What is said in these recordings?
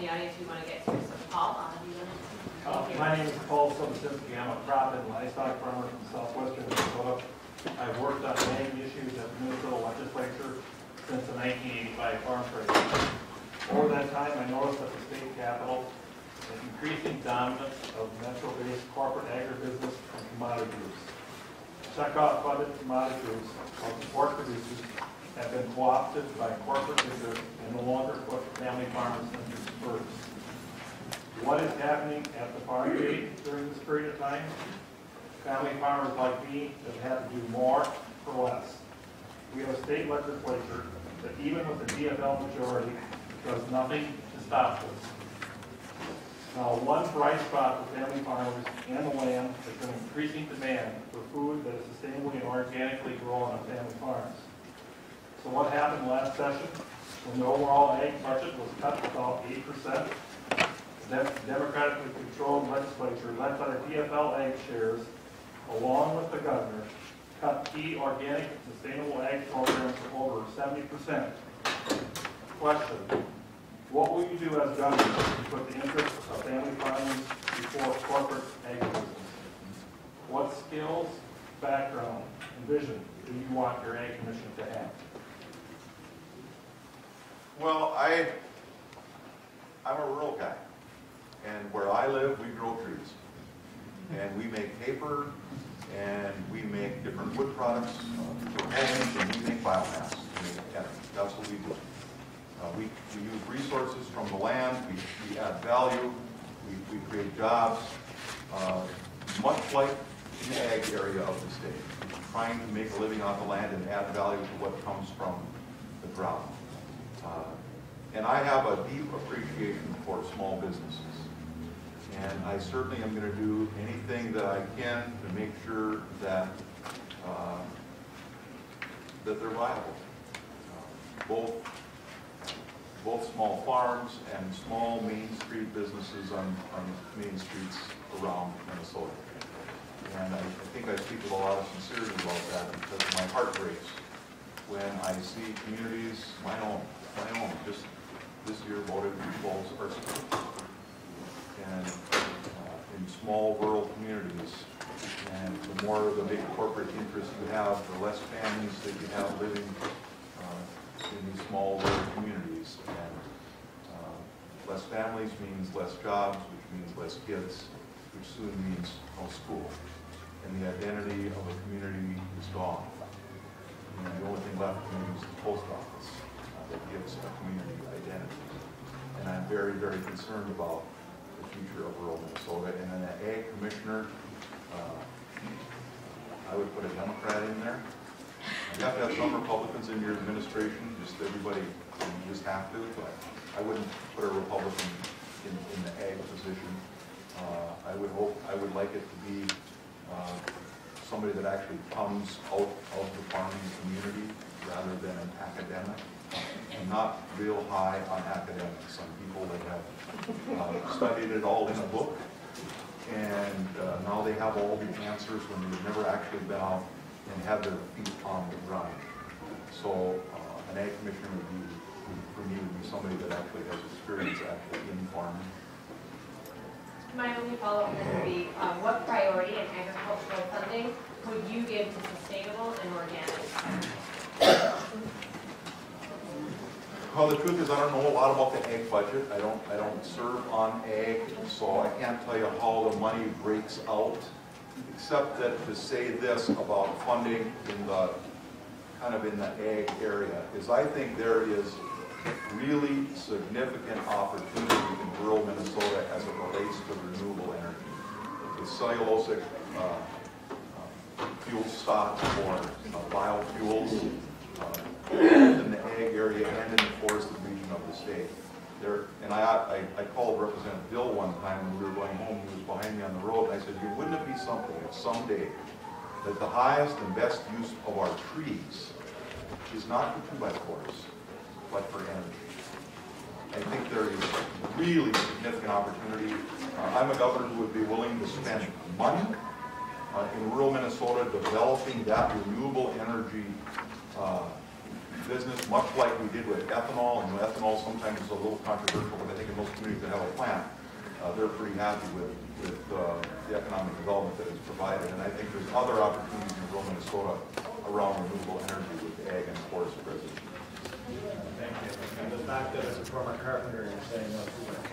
the audience we want to get to. So Paul, do you want to? My name is Paul Subsinski. I'm a crop and livestock farmer from southwestern Minnesota. I've worked on ag issues at the Minnesota legislature since the 1985 farm trade. Over that time, I noticed at the state capitol an increasing dominance of metro-based corporate agribusiness and commodity groups. Checkout-funded commodity groups of support producers have been co-opted by corporate leaders and no longer put family farmers into first. What is happening at the farm gate during this period of time? Family farmers like me have had to do more for less. We have a state legislature that even with the DFL majority does nothing to stop this. Now, one bright spot for family farmers and the land has been increasing demand for food that is sustainably and organically grown on family farms. So what happened last session when the overall ag budget was cut about 8%? The democratically controlled legislature, led by the DFL ag shares, along with the governor, cut key organic and sustainable ag programs to over 70%. Question: what will you do as governor to put the interests of family farmers before corporate agribusiness? What skills, background, and vision do you want your ag commission to have? Well, I'm a rural guy, and where I live, we grow trees, and we make paper, and we make different wood products for homes, and we make biomass to make energy. That's what we do. We use resources from the land, we add value, we create jobs, much like the ag area of the state, trying to make a living on the land and add value to what comes from the ground. And I have a deep appreciation for small businesses. And I certainly am going to do anything that I can to make sure that that they're viable. Both small farms and small Main Street businesses on main streets around Minnesota. And I think I speak with a lot of sincerity about that because my heart breaks when I see communities, my own, just this year voted schools are and in small rural communities. And the more the big corporate interests you have, the less families that you have living in these small rural communities. And less families means less jobs, which means less kids, which soon means no school. And the identity of a community is gone. And the only thing left maybe is the post office that gives a community identity. And I'm very, very concerned about the future of rural Minnesota. And then an ag commissioner, I would put a Democrat in there. You have to have some Republicans in your administration, just everybody, you just have to, but I wouldn't put a Republican in the ag position. I would like it to be somebody that actually comes out of the farming community rather than an academic. I'm not real high on academics, on people that have studied it all in a book, and now they have all the answers when they've never actually been out and had their feet on the ground. So an ag commissioner for me would be somebody that actually has experience actually in farming. My only follow-up would be, what priority in agricultural funding would you give to sustainable and organic? Well, the truth is I don't know a lot about the ag budget. I don't serve on ag, so I can't tell you how the money breaks out, except that to say this about funding in the kind of in the ag area is I think there is really significant opportunity in rural Minnesota as it relates to renewable energy. With cellulosic fuel stock or biofuels in the ag area and in the forested region of the state. And I called Representative Dill one time when we were going home. He was behind me on the road, and I said, wouldn't it be something if someday that the highest and best use of our trees is not for 2x4s, but for energy? I think there is really significant opportunity. I'm a governor who would be willing to spend money in rural Minnesota developing that renewable energy business, much like we did with ethanol. And ethanol sometimes is a little controversial, but I think in most communities that have a plant, they're pretty happy with the economic development that is provided. And I think there's other opportunities in rural Minnesota around renewable energy with ag and forest preservation. Thank you. And the fact that as a former carpenter, you're saying no to that.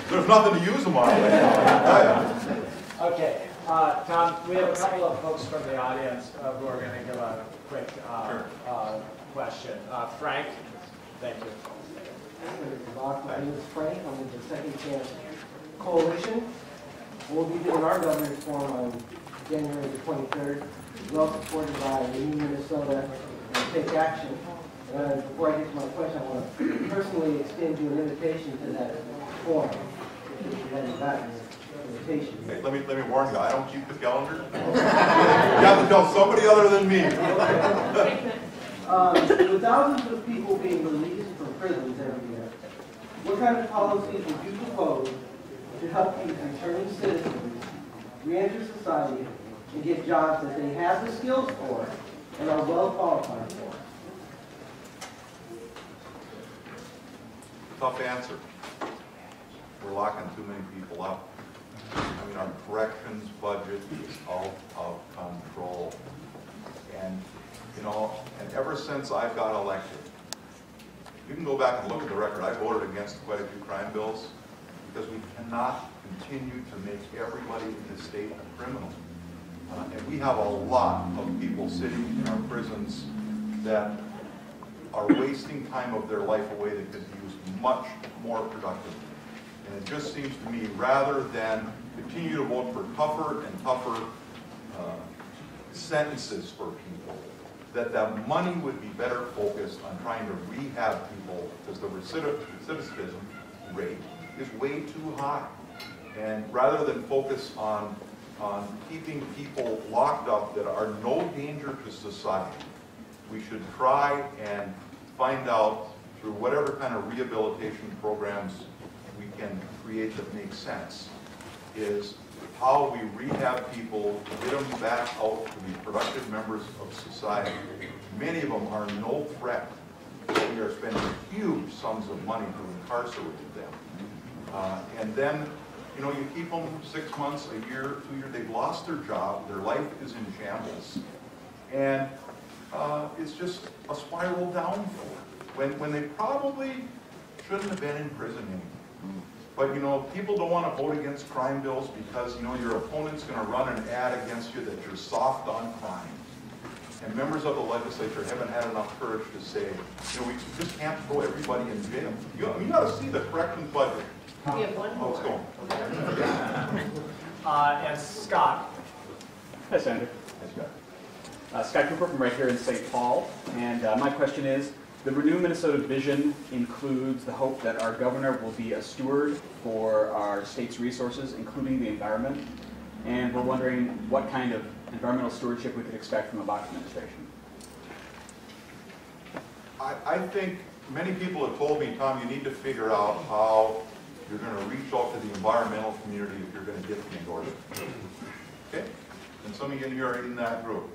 There's nothing to use them on right now. Okay, Tom, we have a couple of folks from the audience who are going to give a quick question. Frank, thank you. My name is Frank. I'm with the Second Chance Coalition. We'll be doing our governor's forum on January the 23rd, well supported by reNEW Minnesota and Take Action. Before I get to my question, I want to personally extend you an invitation to that forum. If you haven't gotten an invitation. Hey, let me warn you, I don't keep the calendar. You have to tell somebody other than me. With thousands of people being released from prisons every year, what kind of policies would you propose to help these returning citizens re-enter society and get jobs that they have the skills for and are well qualified for? Tough answer. We're locking too many people up. I mean, our corrections budget is out of control. And, you know, and ever since I got elected, you can go back and look at the record. I voted against quite a few crime bills because we cannot continue to make everybody in the state a criminal. And we have a lot of people sitting in our prisons that are wasting time of their life away that could be used much more productively. And it just seems to me, rather than continue to vote for tougher and tougher sentences for people, that money would be better focused on trying to rehab people, because the recidivism rate is way too high. And rather than focus on keeping people locked up that are no danger to society, we should try and find out through whatever kind of rehabilitation programs we can create that make sense, is how we rehab people, get them back out to be productive members of society. Many of them are no threat. We are spending huge sums of money to incarcerate them. And then, you know, you keep them 6 months, a year, 2 years, they've lost their job, their life is in shambles. And it's just a spiral down for them, when they probably shouldn't have been in prison anymore. But, you know, people don't want to vote against crime bills because, you know, your opponent's going to run an ad against you that you're soft on crime. And members of the legislature haven't had enough courage to say, you know, we just can't throw everybody in jail. You got to see the corrections budget. We have one more. Oh, it's going. And Scott. Hi, Senator. Scott Cooper from right here in St. Paul. And my question is, the reNEW Minnesota vision includes the hope that our governor will be a steward for our state's resources, including the environment. And we're wondering what kind of environmental stewardship we could expect from a Bakk administration. I think many people have told me, Tom, you need to figure out how you're going to reach out to the environmental community if you're going to get the endorsement. Okay? And some of you are in that group.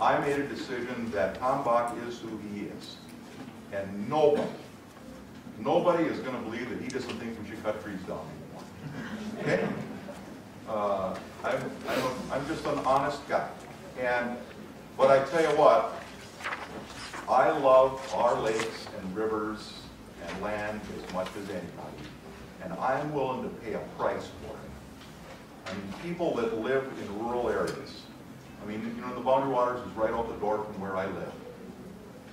I made a decision that Tom Bakk is who he is. And nobody is going to believe that he doesn't think we should cut trees down anymore. Okay? I'm just an honest guy. But I tell you what, I love our lakes and rivers and land as much as anybody. And I'm willing to pay a price for it. I mean, people that live in rural areas, I mean, you know, the Boundary Waters is right out the door from where I live.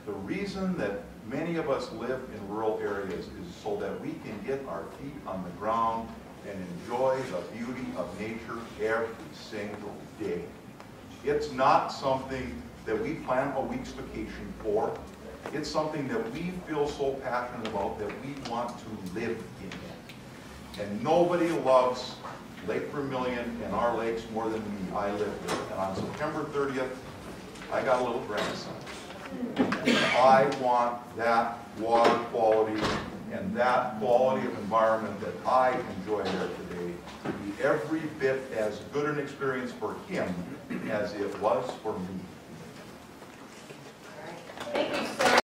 The reason that many of us live in rural areas is so that we can get our feet on the ground and enjoy the beauty of nature every single day. It's not something that we plan a week's vacation for. It's something that we feel so passionate about that we want to live in it. And nobody loves Lake Vermilion and our lakes more than me. I live there. And on September 30th, I got a little grandson. And I want that water quality and that quality of environment that I enjoy there today to be every bit as good an experience for him as it was for me. Thank you